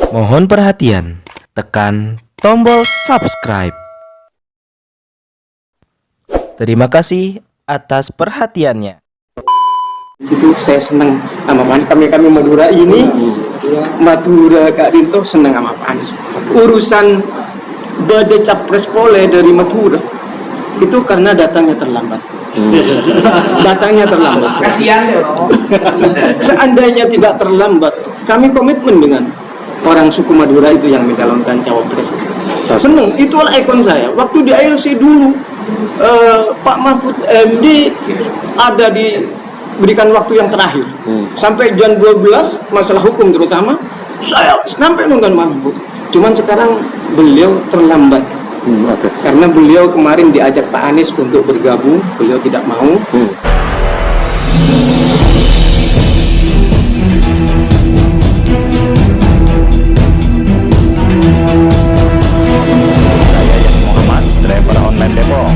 Mohon perhatian, tekan tombol subscribe. Terima kasih atas perhatiannya. Itu saya senang sama Pak Anies. Kami Madura ini, Madura Kak Rinto senang sama Pak Anies. Urusan badai capres pole dari Madura itu karena datangnya terlambat. Datangnya terlambat. Kasihan ya. Seandainya tidak terlambat, kami komitmen dengan orang suku Madura itu yang mencalonkan cawapres. Senang, itulah ikon saya. Waktu di ILC dulu, Pak Mahfud MD ada diberikan waktu yang terakhir sampai jam 12, masalah hukum terutama, saya sampai nonton Mahfud. Cuman sekarang beliau terlambat. Karena beliau kemarin diajak Pak Anies untuk bergabung, beliau tidak mau. Muhammad, driver online Depok.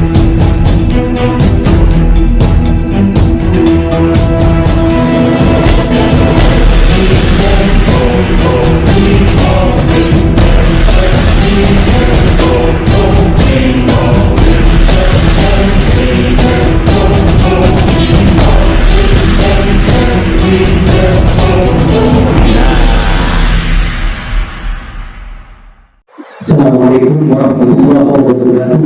Assalamualaikum warahmatullahi wabarakatuh.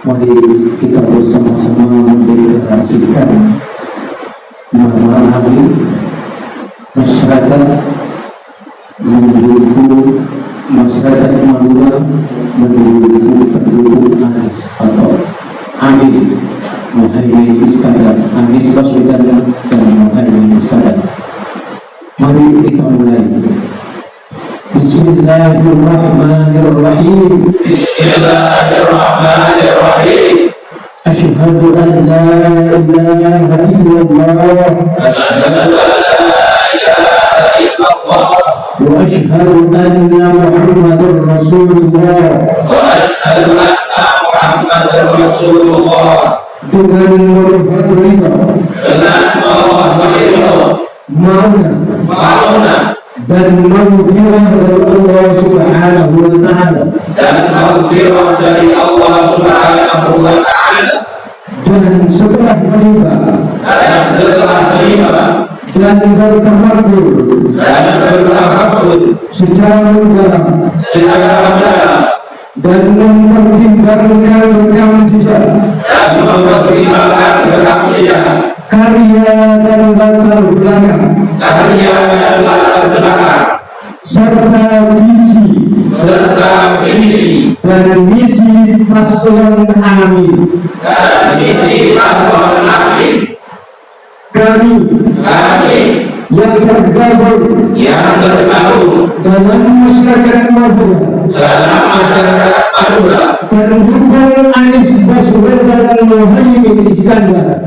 Mari kita bersama-sama mendeklarasikan memahami masyarakat mendukung masyarakat Madura mendukung pendukung Anies atau Anies Muhaimin Iskandar, Anies Baswedan dan Muhaimin Iskandar. Mari kita mulai. Bismillahirrahmanirrahim. Bismillahirrahmanirrahim. Asyhadu an la ilaha illallah. Asyhadu an la ilaha illallah. Wa asyhadu anna Muhammadar Rasulullah. Wa asyhadu anna Muhammadar Rasulullah. Dengan mohon ridha, mauna dan maghfirah dari Allah Subhanahu wa ta'ala, dan setelah meniba dan bertafakur secara mendalam dan mempertimbangkan rekam jejak karya dan latar belakang serta visi dan misi paslon Amin. Kami yang tergabung dalam masyarakat Madura pendukung Anies Baswedan dan Muhaimin Iskandar,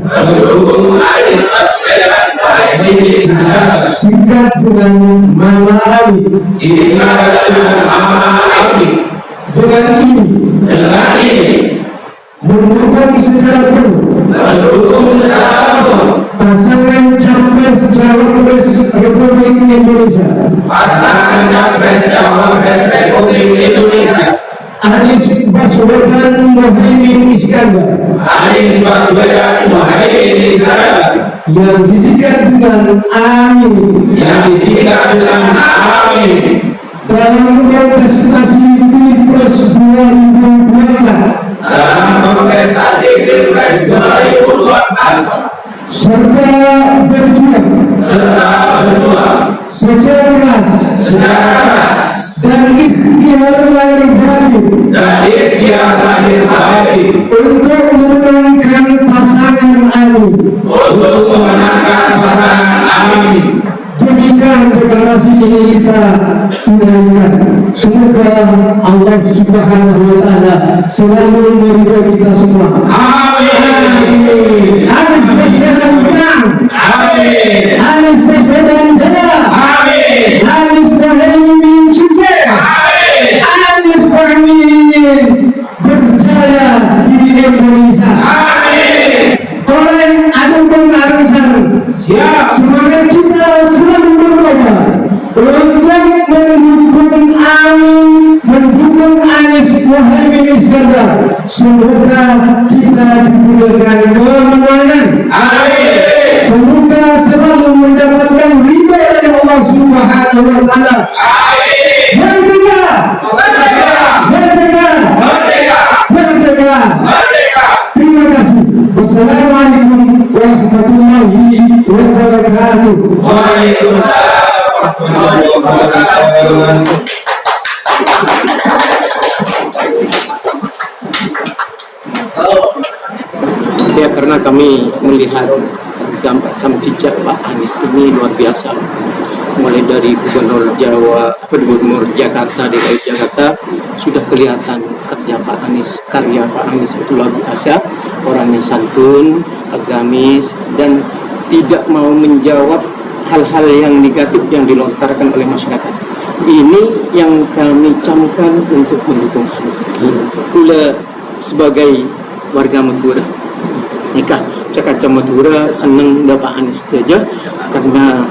singkat dengan Mama Ami. Dengan ini mendukung secara penuh pasangan capres cawapres Republik Indonesia, Anies Baswedan Muhaimin Iskandar, yang disingkat dengan Amin, dalam kontestasi Pilpres 2024, serta berjuang secara keras dan ikhtiar lahir batin untuk memenangkan pasangan Amin. Demikian deklarasi ini kita tunaikan. Semoga Allah Subhanahu wa ta'ala selalu meridhai kita semua. Amin. Anies Baswedan menang. Amin. Anies Baswedan jaya. Amin. Anies Muhaimin sukses. Amin. Anies Muhaimin berjaya di Indonesia. Amin. Oleh Agung Arungsar. Siap. Semangat kita Semoga kita diberikan kemenangan. Amin. Semoga selalu mendapatkan ridho dari Allah Subhanahu wa Ta'ala. Amin. Merdeka! Merdeka. Merdeka! Merdeka. Merdeka! Merdeka. Terima kasih. Wassalamualaikum warahmatullahi wabarakatuh. Waalaikumsalam warahmatullahi wabarakatuh. Ya, karena kami melihat gambar rekam jejak Pak Anies ini luar biasa, mulai dari Gubernur Gubernur Jakarta, DKI Jakarta, sudah kelihatan kerja Pak Anies, karya Pak Anies itu luar biasa, orangnya santun, agamis, dan tidak mau menjawab hal-hal yang negatif yang dilontarkan oleh masyarakat. Ini yang kami camkan untuk mendukung Anies. Pula sebagai warga Madura, nikah Jakarta Madura, senang Pak Anies saja karena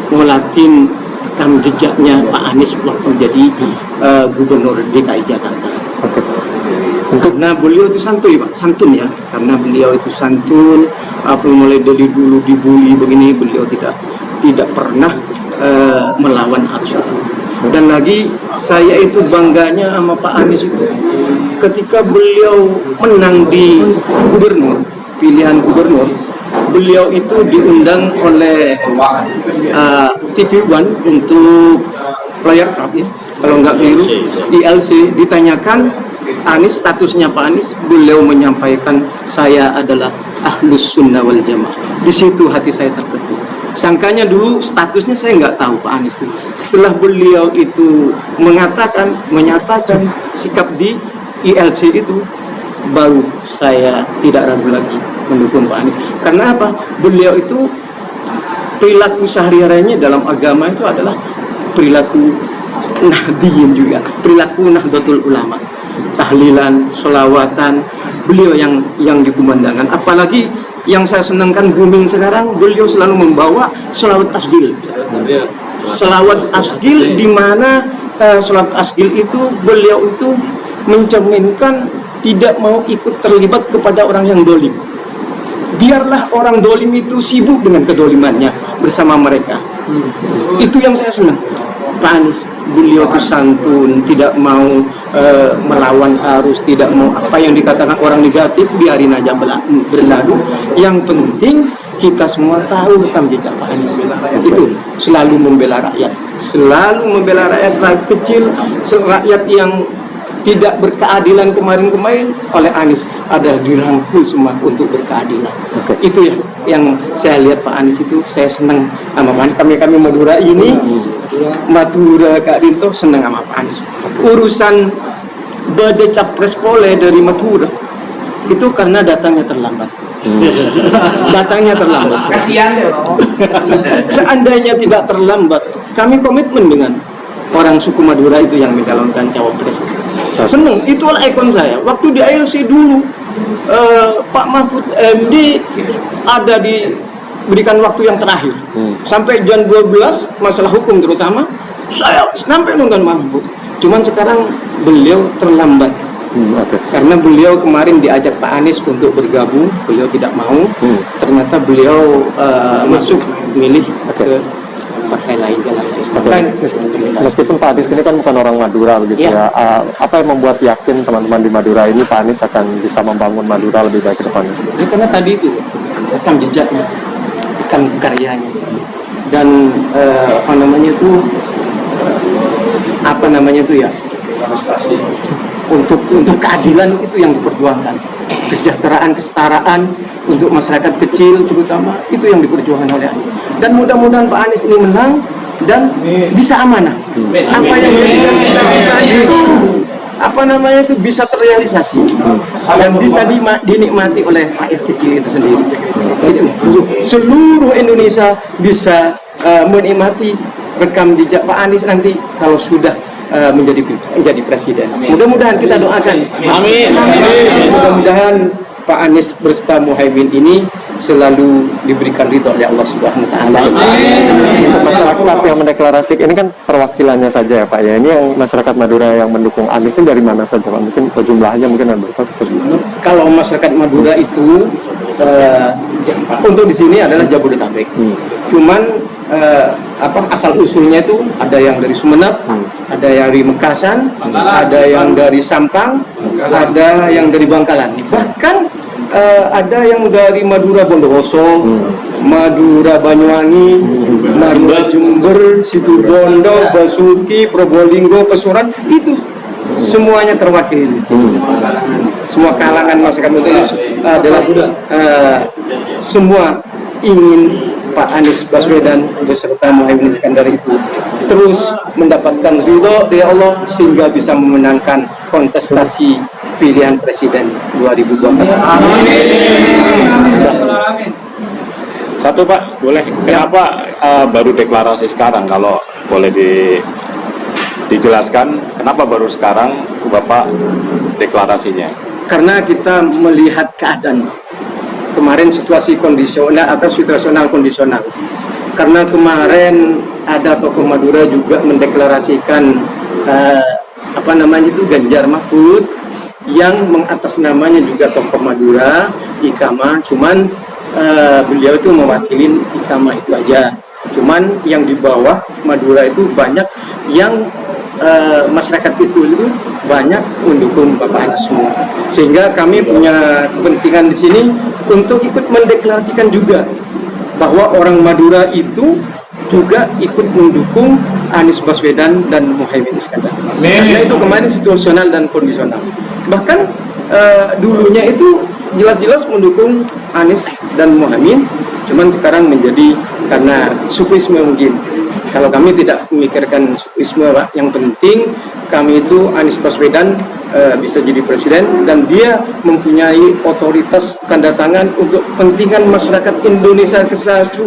ngolatin rekam jejaknya Pak Anies waktu jadi Gubernur DKI Jakarta. Karena beliau itu santun ya, karena beliau itu santun, mulai dari dulu dibully begini, beliau tidak pernah melawan arus itu. Dan lagi saya itu bangganya sama Pak Anies itu ketika beliau menang di gubernur, pilihan gubernur, beliau itu diundang oleh TV One untuk player cup ya, kalau nggak keliru ILC, ditanyakan Anies, statusnya Pak Anies, beliau menyampaikan saya adalah Ahlus Sunnah wal Jamaah. Di situ hati saya terketuk. Sangkanya dulu statusnya saya nggak tahu Pak Anies itu. Setelah beliau itu menyatakan sikap di ILC itu, baru saya tidak ragu lagi mendukung Pak Anies. Karena apa? Beliau itu perilaku sehari-harinya dalam agama itu adalah perilaku Nahdliyin juga, perilaku Nahdlatul Ulama, tahlilan, sholawatan, beliau yang dikumandangkan. Apalagi yang saya senangkan booming sekarang, beliau selalu membawa sholawat asgil. Sholawat asgil, di mana sholawat asgil itu beliau itu mencerminkan tidak mau ikut terlibat kepada orang yang dolim. Biarlah orang dolim itu sibuk dengan kedolimannya bersama mereka. Itu yang saya senang Pak Anies. Beliau itu santun, tidak mau melawan arus, tidak mau apa yang dikatakan orang negatif, biarin aja berlalu. Yang penting kita semua tahu rekam jejak Pak Anies itu selalu membela rakyat, rakyat kecil, rakyat yang tidak berkeadilan kemarin oleh Anies ada dirangkul semua untuk berkeadilan. Itu yang saya lihat Pak Anies itu, saya senang sama Pak Anies. Kami Madura ini, Madura Kak Dinto senang sama Pak Anies. Urusan badai capres pole dari Madura itu karena datangnya terlambat. Datangnya terlambat. Kasihan deh loh. Seandainya tidak terlambat, kami komitmen dengan orang suku Madura itu yang mencalonkan cawapres. Seneng, itulah ikon saya. Waktu di ILC dulu, Pak Mahfud MD ada diberikan waktu yang terakhir sampai jam 12, masalah hukum terutama, saya sampai nonton Mahfud. Cuman sekarang beliau terlambat. Karena beliau kemarin diajak Pak Anies untuk bergabung, beliau tidak mau. Ternyata beliau masuk milih ke partai lain, jalan lain. Meskipun Pak Anies ini kan bukan orang Madura begitu ya. Apa yang membuat yakin teman-teman di Madura ini Pak Anies akan bisa membangun Madura lebih baik ke depannya? Ya, karena tadi itu rekam jejaknya, rekam karyanya, dan apa namanya itu ya, untuk keadilan itu yang diperjuangkan, kesejahteraan, kesetaraan untuk masyarakat kecil terutama, itu yang diperjuangkan oleh Anies. Dan mudah-mudahan Pak Anies ini menang dan bisa amanah. Apa yang kita itu bisa terrealisasi dan bisa dinikmati oleh rakyat kecil itu sendiri. Itu seluruh Indonesia bisa menikmati rekam jejak Pak Anies nanti kalau sudah menjadi presiden. Mudah-mudahan kita doakan. Amin. Mudah-mudahan Pak Anies beserta Muhaimin ini selalu diberikan ridho oleh Allah Subhanahu wa Ta'ala. Untuk masyarakat yang mendeklarasikan ini kan perwakilannya saja ya Pak ya. Ini yang masyarakat Madura yang mendukung Anies ini dari mana saja Pak? Mungkin jumlahnya mungkin ada berapa bisa dibilang? Kalau masyarakat Madura itu untuk di sini adalah Jabodetabek. Cuman asal usulnya itu ada yang dari Sumeneb, ada yang dari Mekasan, ada yang dari Sampang, ada yang dari Bangkalan. Bahkan ada yang dari Madura Bondowoso, Madura Banyuwangi, Madura Jember, Situbondo, Basuki, Probolinggo, Pesuran, itu semuanya terwakili di sini. Semua kalangan masyarakat Madura adalah semua ingin Pak Anies Baswedan beserta Muhaimin Iskandar itu terus mendapatkan ridho dari Allah sehingga bisa memenangkan kontestasi pilihan presiden 2024. Satu Pak, boleh. Kenapa baru deklarasi sekarang? Kalau boleh dijelaskan, kenapa baru sekarang Bapak deklarasinya? Karena kita melihat keadaan kemarin situasi kondisional atau situasional kondisional. Karena kemarin ada tokoh Madura juga mendeklarasikan Ganjar Mahfud yang mengatasnamanya juga tokoh Madura, Ikama, cuman beliau itu mewakili Ikama itu aja. Cuman yang di bawah Madura itu banyak yang masyarakat itu banyak mendukung Bapak Anies semua. Sehingga kami punya kepentingan di sini untuk ikut mendeklarasikan juga bahwa orang Madura itu juga ikut mendukung Anies Baswedan dan Muhaimin Iskandar. Karena itu kemarin situasional dan kondisional. Bahkan dulunya itu jelas-jelas mendukung Anies dan Muhaimin, cuman sekarang menjadi karena sukuisme mungkin. Kalau kami tidak memikirkan sukuisme, Pak, yang penting kami itu Anies Baswedan bisa jadi presiden dan dia mempunyai otoritas tanda tangan untuk kepentingan masyarakat Indonesia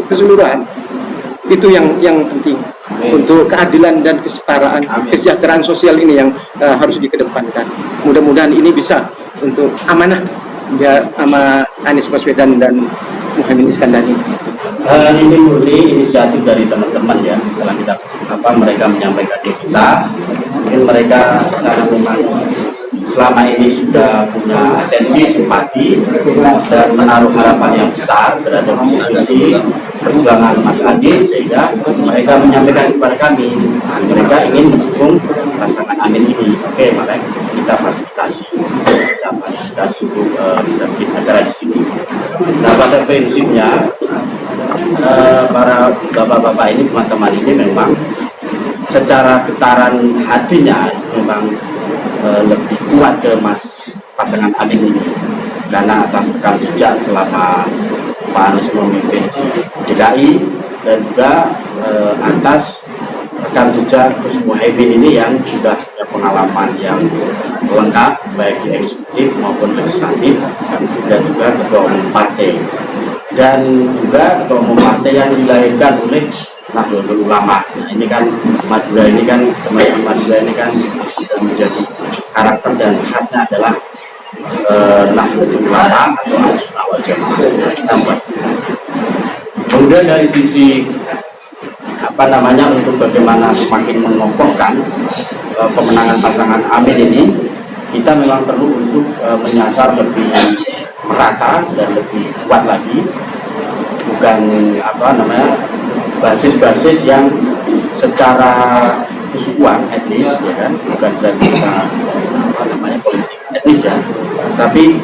keseluruhan. Itu yang penting untuk keadilan dan kesetaraan, kesejahteraan sosial ini yang harus dikedepankan. Mudah-mudahan ini bisa untuk amanah ya sama Anies Baswedan dan Muhaimin Iskandar ini. Ini murni inisiatif dari teman-teman ya. Setelah kita mereka menyampaikan ke kita, mungkin mereka karena memang selama ini sudah punya atensi, simpati dan menaruh harapan yang besar terhadap visi perjuangan Mas Anies, sehingga mereka menyampaikan kepada kami mereka ingin mendukung pasangan Amin ini. Oke, makanya kita fasilitasi untuk bikin acara di sini. Nah, pada prinsipnya para bapak-bapak ini, teman-teman ini memang secara getaran hatinya memang lebih kuat ke pasangan Amin ini karena atas rekam jejak selama Pak Anies memimpin DKI dan juga atas rekam jejak Gus Muhaimin ini yang sudah punya pengalaman yang lengkap baik di eksekutif maupun legislatif dan juga ketua umum partai dan juga ketua umum partai yang dilahirkan oleh Nahdlatul Ulama. Nah, ini kan Madura ini kan teman-teman Madura ini kan sudah menjadi karakter dan khasnya adalah Nahdlatul Ulama atau Ahlussunnah wal Jamaah. Kita buat. Kemudian dari sisi untuk bagaimana semakin mengokohkan pemenangan pasangan Amin ini, kita memang perlu untuk menyasar lebih merata dan lebih kuat lagi, bukan basis-basis yang secara kesukuan etnis ya kan, bukan berarti kita politik etnis ya, tapi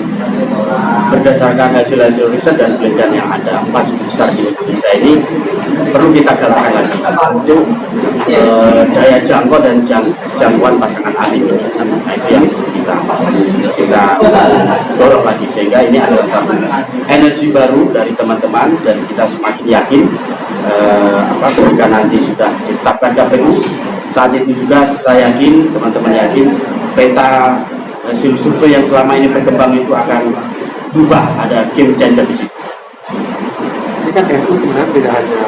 berdasarkan hasil-hasil riset dan penelitian yang ada 4 suku besar di Indonesia ini perlu kita galakkan lagi untuk daya jangkau dan jangkauan pasangan Amin ini. Nah, itu yang kita dorong lagi sehingga ini adalah satu energi baru dari teman-teman dan kita semakin yakin ketika nanti sudah ditetapkan KPU saat itu juga saya yakin teman-teman yakin peta hasil survei yang selama ini berkembang itu akan berubah, ada game changer di situ. Ini kan NU sebenarnya tidak hanya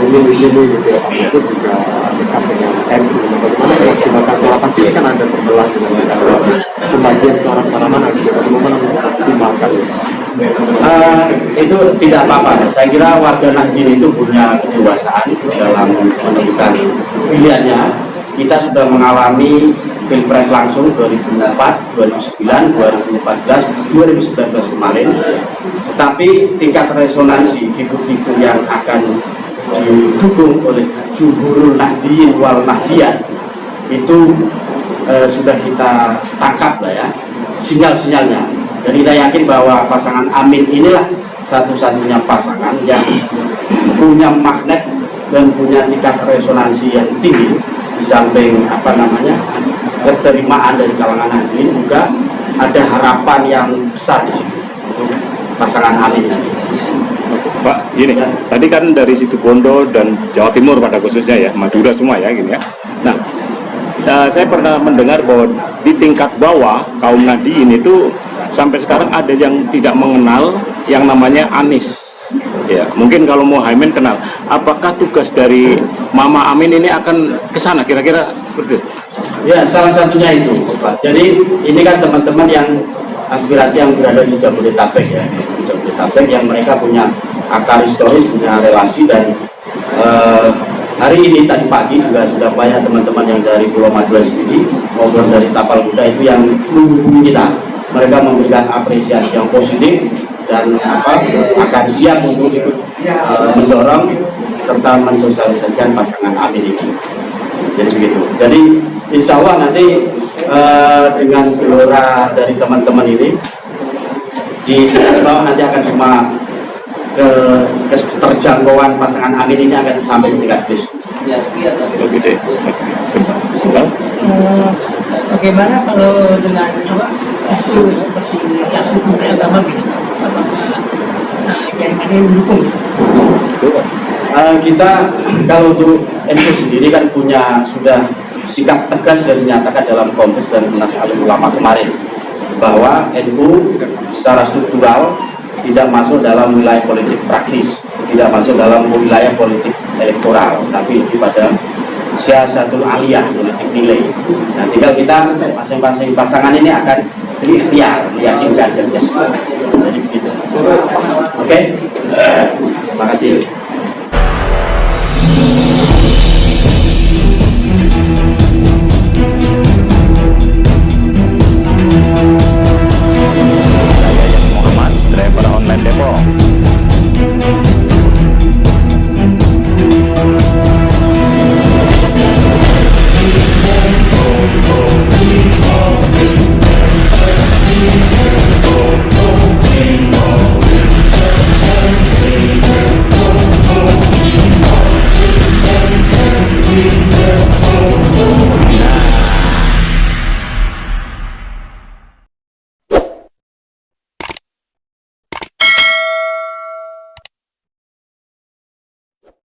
ini di sini gitu ya, itu juga dekat dengan NU. Bagaimana ya Sumatera Selatan ini kan ada terbelah dengan pembagian suara-suara mana gitu, bagaimana memaksimalkan itu tidak apa-apa. Saya kira warga Nahdien itu punya kedewasaan dalam menentukan pilihannya. Kita sudah mengalami pilpres langsung 2004, 2009, 2014, 2019 kemarin. Tetapi tingkat resonansi figur-figur yang akan didukung oleh Jumhurul Nahdien wal Nahdiyan itu sudah kita tangkap lah ya, sinyal-sinyalnya. Dan kita yakin bahwa pasangan Amin inilah satu-satunya pasangan yang punya magnet dan punya tingkat resonansi yang tinggi. Di samping keterimaan dari kalangan Nahdien, juga ada harapan yang besar di situ untuk pasangan Amin tadi. Pak, gini, tadi kan dari Situbondo dan Jawa Timur pada khususnya ya, Madura semua ya gini ya. Nah, saya pernah mendengar bahwa di tingkat bawah kaum Nahdien itu sampai sekarang ada yang tidak mengenal yang namanya Anies. Ya, mungkin kalau Muhaimin kenal. Apakah tugas dari Mama Amin ini akan ke sana kira-kira seperti itu? Ya, salah satunya itu, Pak. Jadi ini kan teman-teman yang aspirasi yang berada di Jabodetabek ya, di Jabodetabek yang mereka punya akar historis, punya relasi, dan hari ini tadi pagi juga sudah banyak teman-teman yang dari Pulau Madura sendiri maupun dari Tapal Kuda itu yang menghubungi kita. Mereka memberikan apresiasi yang positif dan akan siap untuk ikut mendorong serta mensosialisasikan pasangan Amin ini. Jadi begitu. Jadi insya Allah nanti dengan gelora dari teman-teman ini di bawah nanti akan semua keterjangkauan pasangan Amin ini akan sampai di tingkat desa. Bagaimana kalau dengan isu seperti yang Kementerian Agama gitu, jaringannya mendukung? Kita kalau untuk NU sendiri kan punya sudah sikap tegas sudah dinyatakan dalam Kongres dan Munas Alim Ulama kemarin bahwa NU secara struktural tidak masuk dalam wilayah politik praktis, tidak masuk dalam wilayah politik elektoral, tapi lebih pada siasatul aliyah, politik nilai. Nah, tinggal kita masing-masing pasangan ini akan berikhtiar meyakinkan dan jadi begitu. Oke, terima kasih.